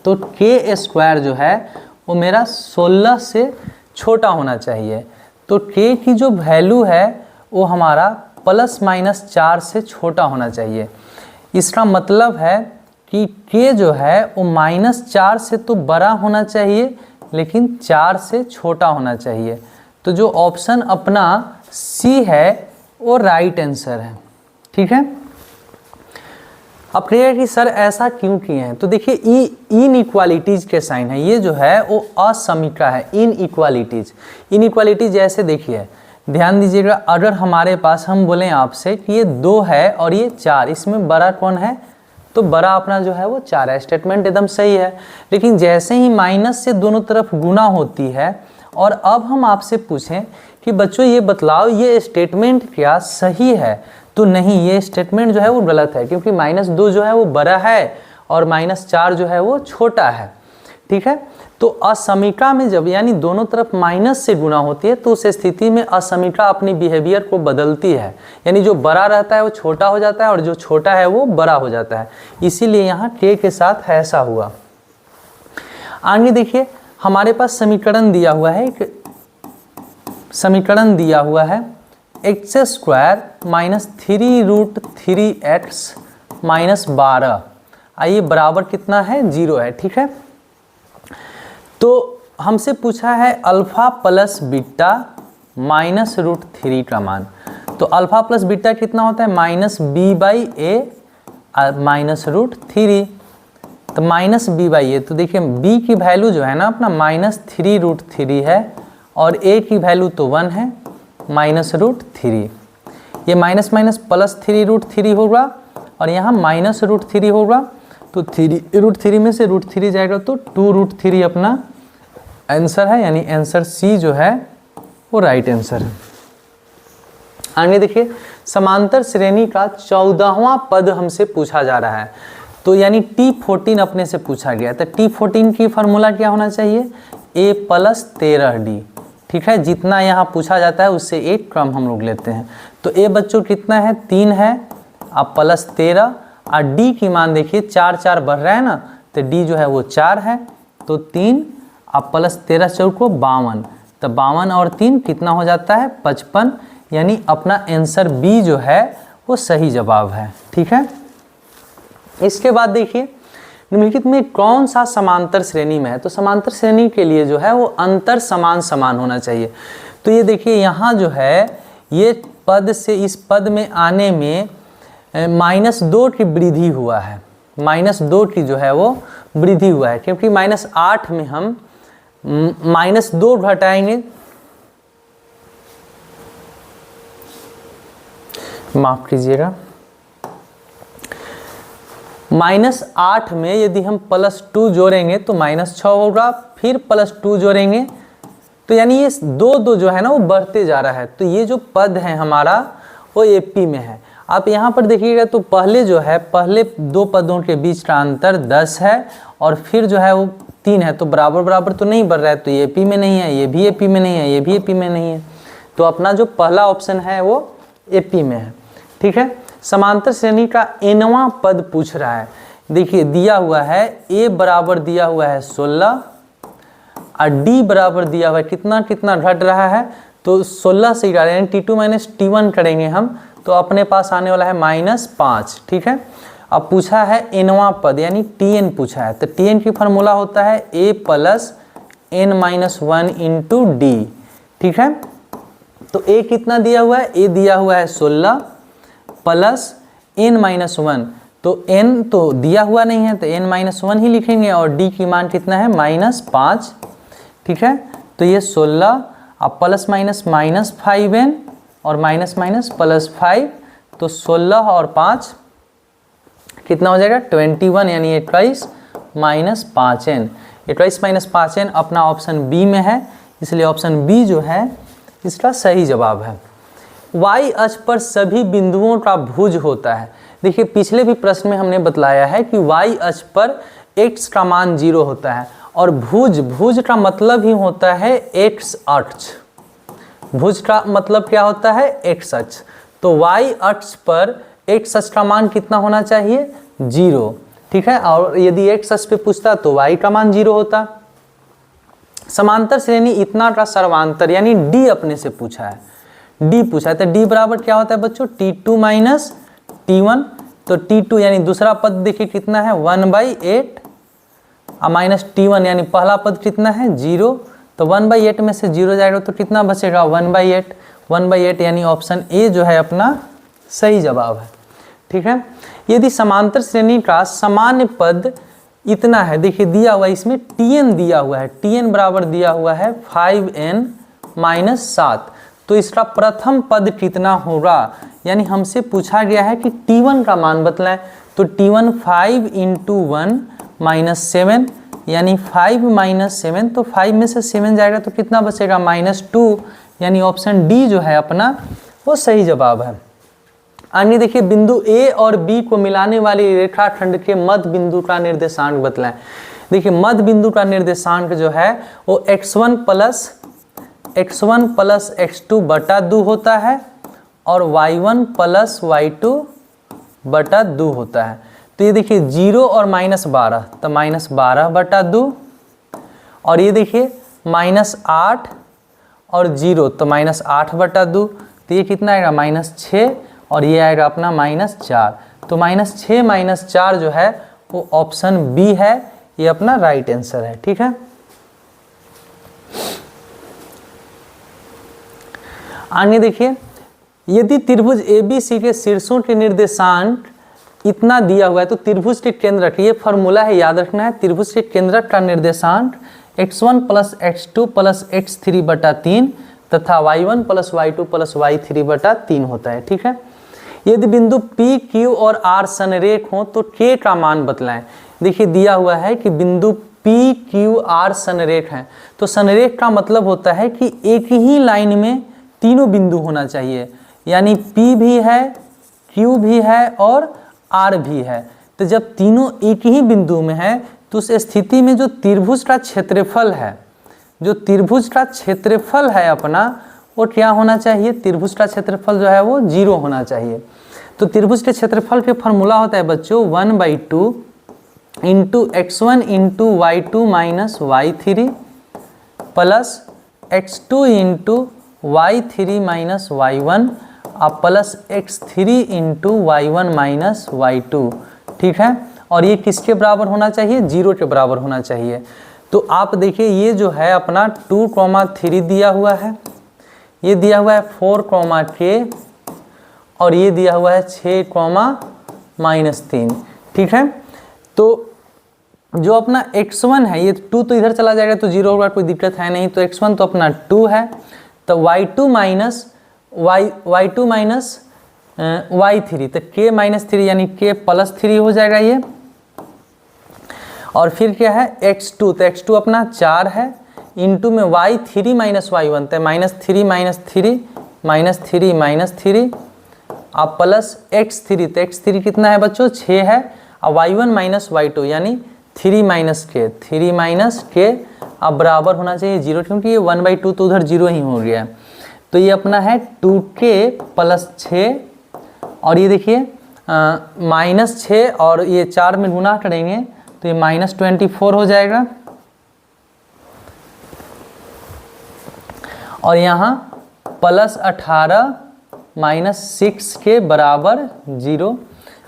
Speaker 1: तो के स्क्वायर जो है वो मेरा 16 से छोटा होना चाहिए। तो के की जो वैल्यू है वो हमारा प्लस माइनस 4 से छोटा होना चाहिए। इसका मतलब है कि के जो है वो माइनस 4 से तो बड़ा होना चाहिए लेकिन 4 से छोटा होना चाहिए। तो जो ऑप्शन अपना सी है वो राइट आंसर है। ठीक है। अब कहिएगा कि सर ऐसा क्यों किए हैं, तो देखिए इनइक्वालिटीज के साइन है, ये जो है वो असमीका है। इनइक्वालिटीज ऐसे देखिए, ध्यान दीजिएगा, अगर हमारे पास हम बोलें आपसे कि ये 2 है और ये 4, इसमें बड़ा कौन है, तो बड़ा अपना जो है वो 4 है। स्टेटमेंट एकदम सही है। लेकिन जैसे ही माइनस से दोनों तरफ गुना होती है और अब हम आपसे पूछें कि बच्चों ये बतलाओ ये स्टेटमेंट क्या सही है, तो नहीं, ये स्टेटमेंट जो है वो गलत है, क्योंकि -2 जो है वो बड़ा है और -4 जो है वो छोटा है। ठीक है। तो असमीका में जब यानी दोनों तरफ माइनस से गुना होती है तो उस स्थिति में असमीका अपनी बिहेवियर को बदलती है, यानी जो बड़ा रहता है वो छोटा हो जाता है और जो छोटा है वो बड़ा हो जाता है। इसीलिए यहाँ के के साथ ऐसा हुआ। आगे देखिए, हमारे पास समीकरण दिया हुआ है, समीकरण दिया हुआ है x square minus 3√3x minus 12। आइए बराबर कितना है, 0 है। ठीक है। तो हमसे पूछा है अल्फा प्लस बीटा माइनस √3 का मान। तो अल्फा प्लस बीटा कितना होता है, -b/a माइनस √3। तो -b/a, तो देखिए b की वैल्यू जो है ना अपना -3√3 है और a की वैल्यू तो 1 है -√3। ये माइनस माइनस प्लस 3√3 होगा और यहाँ -√3 होगा। तो 3√3 में से √3 जाएगा तो 2√3 अपना आंसर है, यानी आंसर सी जो है वो राइट आंसर है। आगे देखिए, समांतर श्रेणी का 14वां पद हमसे पूछा जा रहा है। तो यानी T14 अपने से पूछा गया। तो T14 की फार्मूला क्या होना चाहिए, a + 13d। ठीक है, जितना यहाँ पूछा जाता है उससे एक क्रम हम लोग लेते हैं। तो a बच्चों कितना है, 3 है अब +13 और d की मान देखिए 4 4 बढ़ रहा है ना, तो d जो है वो 4 है। तो 3 अब +13 चौको 52, तो 52 और 3 कितना हो जाता है 55, यानी अपना आंसर बी जो है वो सही जवाब है। ठीक है। इसके बाद देखिए निम्नलिखित में कौन सा समांतर श्रेणी में है। तो समांतर श्रेणी के लिए जो है वो अंतर समान समान होना चाहिए। तो ये देखिए यहाँ जो है ये पद से इस पद में आने में -2 की वृद्धि हुआ है। -2 की जो है वो वृद्धि हुआ है, क्योंकि -8 में हम -2 घटाएंगे, माफ कीजिएगा, -8 में यदि हम +2 जोड़ेंगे तो -6 होगा, फिर +2 जोड़ेंगे तो यानी ये 2 जो है ना वो बढ़ते जा रहा है। तो ये जो पद है हमारा वो एपी में है। आप यहाँ पर देखिएगा तो पहले जो है, पहले 2 पदों के बीच का अंतर 10 है और फिर जो है वो 3 है, तो बराबर बराबर तो नहीं बढ़ रहा है, तो ये एपी में नहीं है, ये भी एपी में नहीं है, ये भी एपी में नहीं है। तो अपना जो पहला ऑप्शन है वो एपी में है। ठीक है, समांतर श्रेणी का nवां पद पूछ रहा है। देखिए दिया हुआ है a बराबर दिया हुआ है 16 और d बराबर दिया हुआ है कितना कितना घट रहा है, तो 16 से घटा यानी t2 माइनस t1 करेंगे हम तो अपने पास आने वाला है -5। ठीक है, अब पूछा है nवां पद यानी tn पूछा है, तो tn की फार्मूला होता है a plus n-1 into D. ठीक है, तो a कितना दिया हुआ है, a दिया हुआ है 16 प्लस n-1, तो n तो दिया हुआ नहीं है तो n-1 ही लिखेंगे और d की मान कितना है -5। ठीक है, तो ये 16 अब प्लस माइनस -5n और माइनस माइनस +5, तो 16 और 5 कितना हो जाएगा 21 यानी 21 माइनस 5n। 21 माइनस 5n अपना ऑप्शन बी में है, इसलिए ऑप्शन बी जो है इसका सही जवाब है। y अक्ष पर सभी बिंदुओं का भुज होता है। देखिए पिछले भी प्रश्न में हमने बतलाया है कि y अक्ष पर x का मान 0 होता है और भुज का मतलब ही होता है x अक्ष। भुज का मतलब क्या होता है x अक्ष, तो y अक्ष पर x अक्ष का मान कितना होना चाहिए 0। ठीक है, और यदि x अक्ष पे पूछता तो y का मान 0 होता। समांतर श्रेणी इतना का सर्वांतर यानी d अपने से पूछा है, d पूछा है, तो d बराबर क्या होता है बच्चों t2 माइनस t1, तो t2 यानी दूसरा पद देखिए कितना है 1/8 और माइनस t1 यानी पहला पद कितना है 0, तो 1/8 में से 0 जाएगा तो कितना बचेगा 1/8 यानी ऑप्शन ए जो है अपना सही जवाब है। ठीक है, यदि समांतर श्रेणी का सामान्य पद इतना है, देखिए दिया हुआ है इसमें tn दिया हुआ है, tn बराबर दिया हुआ है 5n माइनस 7, तो इसका प्रथम पद कितना होगा, यानी हमसे पूछा गया है कि t1 का मान बतलाएं, तो t1 5 इंटू 1 माइनस 7 यानी 5 माइनस 7, तो 5 में से 7 जाएगा तो कितना बचेगा -2, यानी ऑप्शन डी जो है अपना वो सही जवाब है। आगे देखिए बिंदु ए और बी को मिलाने वाली रेखाखंड के मध्य बिंदु का निर्देशांक बतलाएं। देखिए मध्य बिंदु का निर्देशांक जो है वो x1 प्लस x2 बटा 2 होता है और y1 प्लस y2 बटा 2 होता है। तो ये देखिए 0 और -12, तो -12 बटा 2, और ये देखिए -8 और 0 तो -8 बटा 2, तो ये कितना आएगा -6 और ये आएगा अपना -4, तो -6 -4 जो है वो ऑप्शन बी है, ये अपना राइट आंसर है। ठीक है, आगे देखिए यदि त्रिभुज ABC के शीर्षों के निर्देशांक इतना दिया हुआ है तो त्रिभुज के केंद्रक, ये फॉर्मूला है याद रखना है, त्रिभुज के केंद्रक का निर्देशांक x1 plus x2 plus x3 बटा 3 तथा y1 plus y2 plus y3 बटा 3 होता है। ठीक है, यदि बिंदु P, Q और R संरेख हो तो K का मान बतलाएं। देखिए दिया हुआ है कि बिंदु P, Q, R संरेख हैं, तो संरेख का मतलब होता है कि एक ही लाइन में तीनों बिंदु होना चाहिए, यानी P भी है, Q भी है और R भी है। तो जब तीनों एक ही बिंदु में है तो उस स्थिति में जो त्रिभुज का क्षेत्रफल है, जो त्रिभुज का क्षेत्रफल है अपना वो क्या होना चाहिए, त्रिभुज का क्षेत्रफल जो है वो 0 होना चाहिए। तो त्रिभुज के क्षेत्रफल के फॉर्मूला होता है बच्चों 1/2 into x1 into y2 minus y3 plus x2 into y3 minus y1 और plus x3 into y1 minus y2। ठीक है, और ये किसके बराबर होना चाहिए 0 के बराबर होना चाहिए। तो आप देखिए ये जो है अपना 2,3 दिया हुआ है, ये दिया हुआ है 4,k और ये दिया हुआ है 6,-3। ठीक है, तो जो अपना x1 है, ये 2 तो इधर चला जाएगा तो 0 होगा, कोई दिक्कत है नहीं। तो x1 तो अपना 2 है, तो y2 माइनस y3, तो k माइनस 3 यानी k प्लस 3 हो जाएगा ये। और फिर क्या है x2, तो x2 अपना 4 है, इंटू में y3 माइनस y1, तो -3 माइनस 3 अब प्लस x3, तो x3 कितना है बच्चों 6 है, अब y1 माइनस y2 यानी 3 माइनस के अब बराबर होना चाहिए 0, क्योंकि ये 1/2 तो उधर 0 ही हो गया है। तो ये अपना है 2k प्लस 6, और ये देखिए -6 और ये 4 में गुना करेंगे तो ये -24 हो जाएगा, और यहाँ प्लस 18 माइनस 6 के बराबर 0।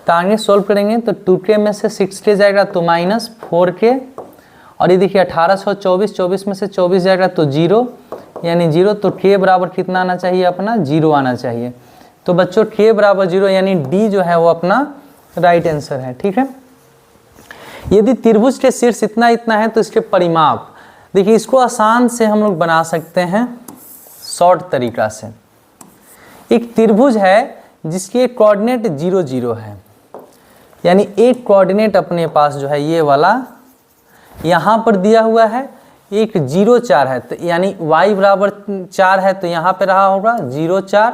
Speaker 1: तो आगे सोल्व करेंगे तो 2k में से 6k जाएगा तो -4k, और ये देखिए 1824 में से 24 जाएगा तो 0 यानी 0, तो k बराबर कितना आना चाहिए अपना 0 आना चाहिए। तो बच्चों k बराबर 0 यानी D जो है वो अपना राइट आंसर है। ठीक है, यदि त्रिभुज के शीर्ष इतना है तो इसके परिमाप देखिए, इसको आसान से हम लोग बना सकते हैं शॉर्ट तरीका से। एक त्रिभुज है जिसके कोऑर्डिनेट 0 0 है, यानी एक कोऑर्डिनेट अपने पास जो है ये वाला यहाँ पर दिया हुआ है, एक 0 4 है, तो यानी y बराबर 4 है तो यहाँ पे रहा होगा 0 4,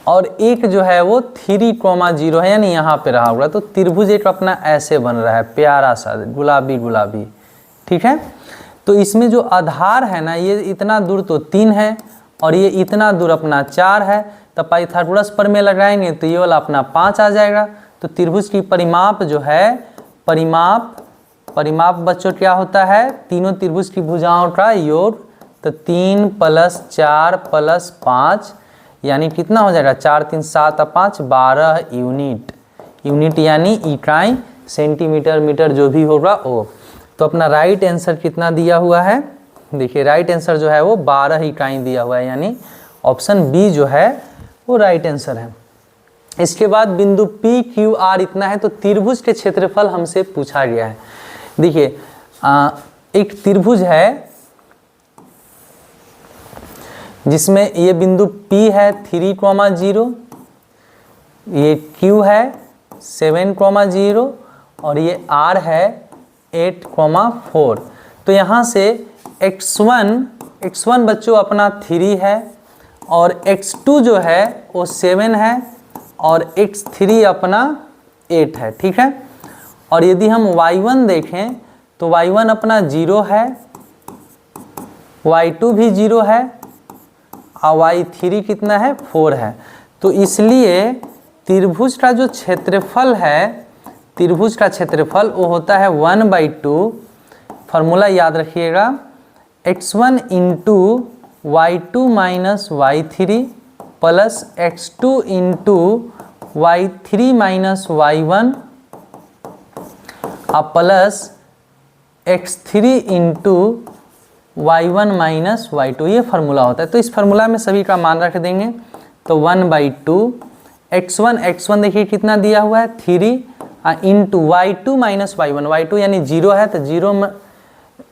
Speaker 1: और एक जो है वो 3,0 है यानी यहाँ पे रहा होगा। तो त्रिभुज एक अपना ऐसे बन रहा है प्यारा सा गुलाबी। ठीक है, तो इसमें जो आधार है ना, ये इतना दूर तो 3 है और ये इतना दूर अपना 4 है, तो पाइथागोरस प्रमेय लगाएंगे तो ये वाला अपना 5 आ जाएगा। तो त्रिभुज की परिमाप जो है, परिमाप बच्चों क्या होता है, तीनों त्रिभुज की भुजाओं का योग, तो 3 + 4 + 5 यानी कितना हो जाएगा 4 3 7 5 12 यूनिट यानी इकाई, सेंटीमीटर मीटर जो भी होगा वो। तो अपना राइट आंसर कितना दिया हुआ है, देखिए राइट आंसर जो है वो 12 इकाई दिया हुआ है, यानी ऑप्शन बी जो है वो राइट आंसर है। इसके बाद बिंदु PQR इतना है, तो त्रिभुज के क्षेत्रफल हमसे पूछा गया है। देखिए एक त्रिभुज है जिसमें ये बिंदु P है 3,0, ये Q है 7,0 और ये R है 8,4। तो यहाँ से x1 बच्चों अपना 3 है, और x2 जो है वो 7 है, और x3 अपना 8 है। ठीक है, और यदि हम y1 देखें तो y1 अपना 0 है, y2 भी 0 है, और y3 कितना है 4 है। तो इसलिए त्रिभुज का जो क्षेत्रफल है, त्रिभुज का क्षेत्रफल वो होता है 1/2, फार्मूला याद रखिएगा, x1 into y2 minus y3 plus x2 into y3 minus y1 plus x3 into y1 minus y2, ये फार्मूला होता है। तो इस फार्मूला में सभी का मान रख देंगे, तो 1/2 x1 देखिए कितना दिया हुआ है 3 इंटू y2 माइनस y2 यानी 0 है, तो 0 में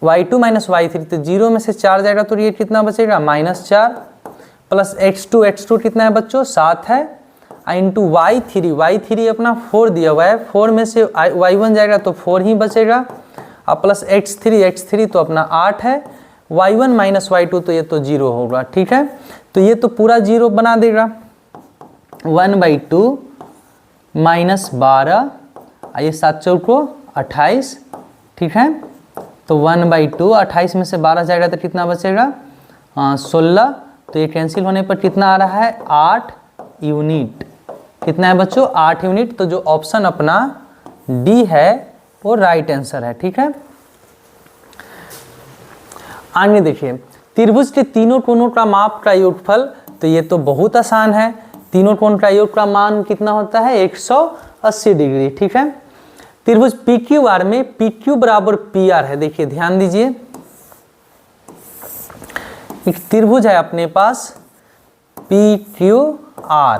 Speaker 1: y2 माइनस y3, तो 0 में से 4 जाएगा तो ये कितना बचेगा -4, प्लस x2 कितना है बच्चों 7 है, इंटू y3 अपना 4 दिया हुआ है, 4 में से y1 जाएगा तो 4 ही बचेगा, अब प्लस x3 तो अपना 8 है, y1 माइनस y2 तो ये तो 0 होगा। ठीक है, तो ये तो पूरा 0 बना देगा, 1/2 माइनस 12, ये 7 चौको 28। ठीक है, तो 1/2 28 में से 12 जाएगा तो कितना बचेगा 16, तो ये कैंसिल होने पर कितना आ रहा है 8 यूनिट। कितना है बच्चों 8 यूनिट। तो जो ऑप्शन अपना डी है वो राइट आंसर है। ठीक है, आगे देखिए त्रिभुज के तीनों कोणों का माप का योगफल, तो ये तो बहुत आसान है, तीनों कोण का योग का मान कितना होता है 180 डिग्री। ठीक है, त्रिभुज PQR में PQ बराबर PR है। देखिए ध्यान दीजिए, एक त्रिभुज है अपने पास PQR,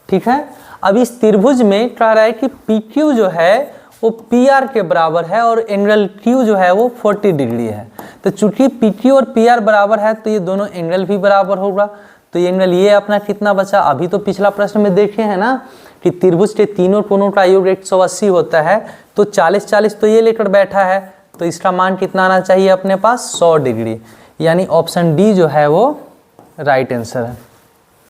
Speaker 1: ठीक है। अब इस त्रिभुज में कह रहा है कि पी क्यू जो है वो पी आर के बराबर है और एंगल क्यू जो है वो 40 डिग्री है। तो चूंकि पी क्यू और पी आर बराबर है तो ये दोनों एंगल भी बराबर होगा। तो ये एंगल ये अपना कितना बचा, अभी तो पिछला प्रश्न में देखे हैं ना कि त्रिभुज के तीनों कोणों का योग 180 होता है, तो 40-40 तो ये लेकर बैठा है, तो इसका मान कितना आना चाहिए अपने पास 100 डिग्री। यानी ऑप्शन डी जो है वो राइट आंसर है।